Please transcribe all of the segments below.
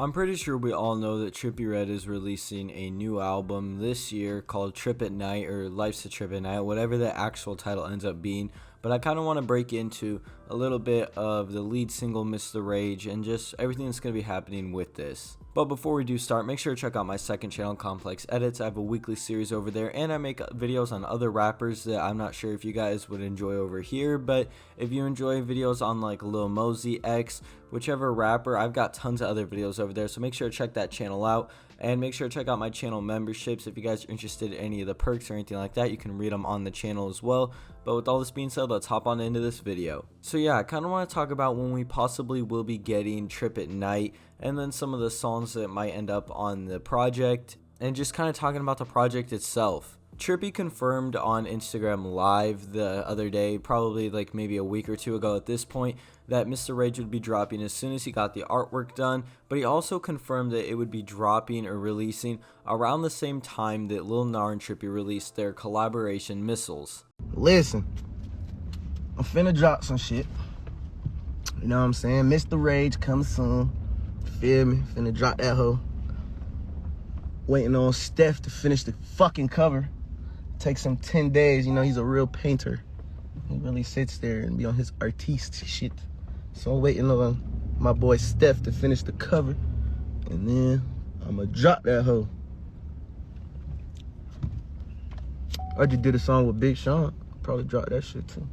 I'm pretty sure we all know that Trippie Redd is releasing a new album this year called Trip at Night, or Life's a Trip at Night, whatever the actual title ends up being. But I kind of want to break into a little bit of the lead single, Mr. Rage, and just everything that's going to be happening with this. But before we do start, make sure to check out my second channel, Complex Edits. I have a weekly series over there, and I make videos on other rappers that I'm not sure if you guys would enjoy over here. But if you enjoy videos on like Lil Mosey, X, whichever rapper, I've got tons of other videos over there. So make sure to check that channel out, and make sure to check out my channel memberships. If you guys are interested in any of the perks or anything like that, you can read them on the channel as well. But with all this being said, let's hop on into this video. So yeah, I kind of want to talk about when we possibly will be getting Trip at Night, and then some of the songs that might end up on the project, and just kind of talking about the project itself. Trippie confirmed on Instagram Live the other day, probably like maybe a week or two ago at this point, that Mr. Rage would be dropping as soon as he got the artwork done, but he also confirmed that it would be dropping or releasing around the same time that Lil Nar and Trippie released their collaboration Missiles. Listen, I'm finna drop some shit. You know what I'm saying? Mr. Rage comes soon. Feel me? Finna drop that hoe. Waiting on Steph to finish the fucking cover. Takes him 10 days. You know, he's a real painter. He really sits there and be on his artiste shit. So I'm waiting on my boy Steph to finish the cover. And then I'ma drop that hoe. I just did a song with Big Sean. Probably drop that shit too.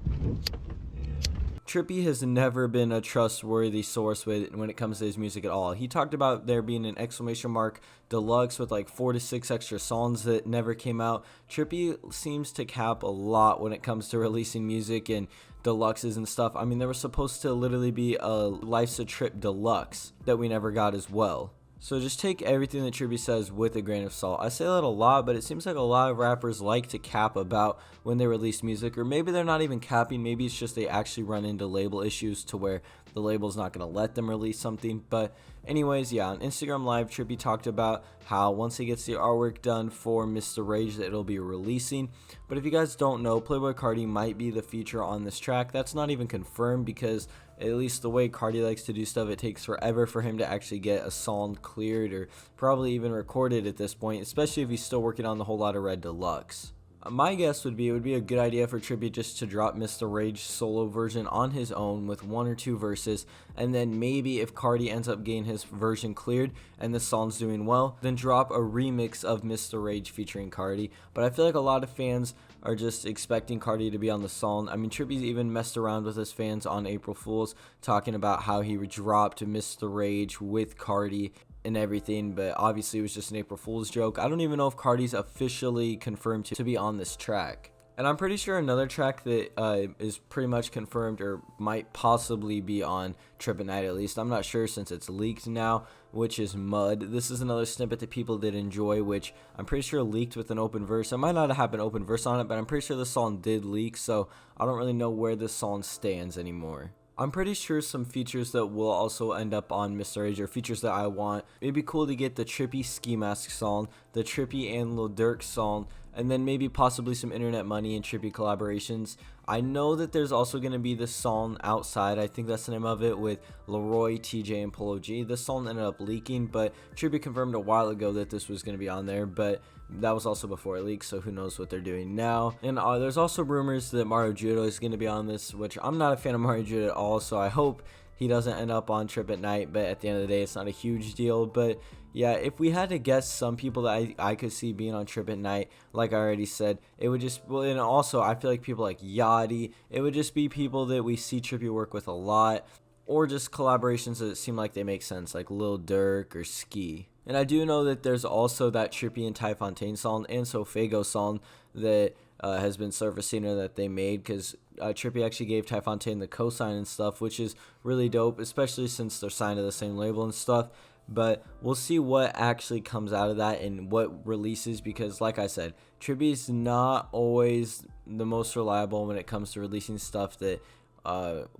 Trippie has never been a trustworthy source when it comes to his music at all. He talked about there being an exclamation mark deluxe with like 4 to 6 extra songs that never came out. Trippie seems to cap a lot when it comes to releasing music and deluxes and stuff. I mean, there was supposed to literally be a Life's a Trip deluxe that we never got as well. So just take everything that Trippie says with a grain of salt. I say that a lot, but it seems like a lot of rappers like to cap about when they release music, or maybe they're not even capping. Maybe it's just they actually run into label issues to where the label's not going to let them release something. But anyways, yeah, on Instagram Live, Trippie talked about how once he gets the artwork done for Mr. Rage that it'll be releasing. But if you guys don't know, Playboi Carti might be the feature on this track. That's not even confirmed because at least the way Carti likes to do stuff, it takes forever for him to actually get a song cleared or probably even recorded at this point, especially if he's still working on the Whole Lotta Red Deluxe. My guess would be it would be a good idea for Trippie just to drop Mr. Rage solo version on his own with 1 or 2 verses, and then maybe if Carti ends up getting his version cleared and the song's doing well, then drop a remix of Mr. Rage featuring Carti. But I feel like a lot of fans are just expecting Carti to be on the song. I mean, Trippie's even messed around with his fans on April Fool's, talking about how he dropped Mr. Rage with Carti and everything, but obviously it was just an April Fool's joke. I don't even know if Carti's officially confirmed to be on this track. And I'm pretty sure another track that is pretty much confirmed or might possibly be on Trip at Night at least. I'm not sure since it's leaked now, which is Mud. This is another snippet that people did enjoy, which I'm pretty sure leaked with an open verse. It might not have an open verse on it, but I'm pretty sure the song did leak, so I don't really know where this song stands anymore. I'm pretty sure some features that will also end up on Mr. Rage are features that I want. It'd be cool to get the Trippie Ski Mask song, the Trippie and Lil Durk song, and then maybe possibly some Internet Money and Trippie collaborations. I know that there's also going to be this song Outside, I think that's the name of it, with Leroy, TJ, and Polo G. This song ended up leaking, but Trippie confirmed a while ago that this was going to be on there, but that was also before it leaked, so who knows what they're doing now. And there's also rumors that Mario Judo is going to be on this, which I'm not a fan of Mario Judo at all, so I hope he doesn't end up on Trip at Night, but at the end of the day, it's not a huge deal. But yeah, if we had to guess some people that I could see being on Trip at Night, like I already said, it would just, well, and also I feel like people like Yachty, it would just be people that we see Trippie work with a lot, or just collaborations that seem like they make sense, like Lil Durk or Ski. And I do know that there's also that Trippie and Ty Fontaine song and Sofago song that has been surfacing or that they made, because Trippie actually gave Ty Fontaine the cosign and stuff, which is really dope, especially since they're signed to the same label and stuff. But we'll see what actually comes out of that and what releases, because like I said, Trippie's not always the most reliable when it comes to releasing stuff that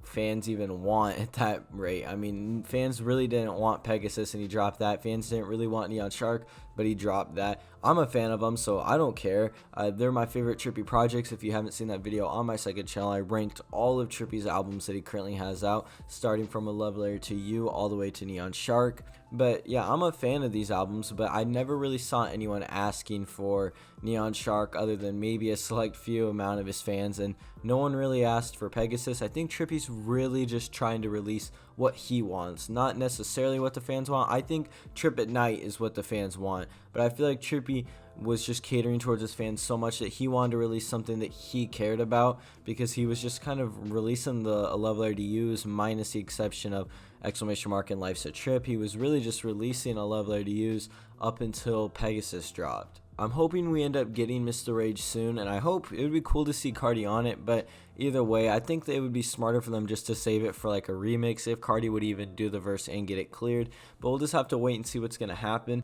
fans even want at that rate. I mean, fans really didn't want Pegasus and he dropped that. Fans didn't really want Neon Shark, but he dropped that. I'm a fan of them, so I don't care. They're my favorite Trippie projects. If you haven't seen that video on my second channel, I ranked all of Trippie's albums that he currently has out, starting from A Love Letter to You all the way to Neon Shark. But yeah, I'm a fan of these albums, but I never really saw anyone asking for Neon Shark other than maybe a select few amount of his fans, and no one really asked for Pegasus. I think Trippie's really just trying to release what he wants, not necessarily what the fans want. I think Trip at Night is what the fans want, but I feel like Trippie was just catering towards his fans so much that he wanted to release something that he cared about, because he was just kind of releasing the A Love Letter to You's minus the exception of exclamation mark and Life's a Trip. He was really just releasing A Love Letter to You's up until Pegasus dropped. I'm hoping we end up getting Mr. Rage soon, and I hope it would be cool to see Carti on it, but either way, I think that it would be smarter for them just to save it for like a remix, if Carti would even do the verse and get it cleared. But we'll just have to wait and see what's going to happen.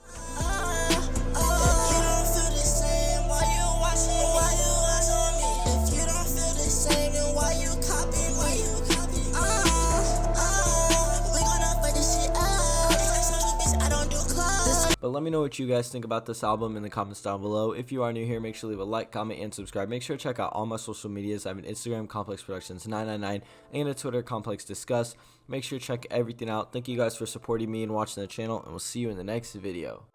But let me know what you guys think about this album in the comments down below. If you are new here, make sure to leave a like, comment, and subscribe. Make sure to check out all my social medias. I have an Instagram, Complex Productions 999, and a Twitter, Complex Discuss. Make sure to check everything out. Thank you guys for supporting me and watching the channel, and we'll see you in the next video.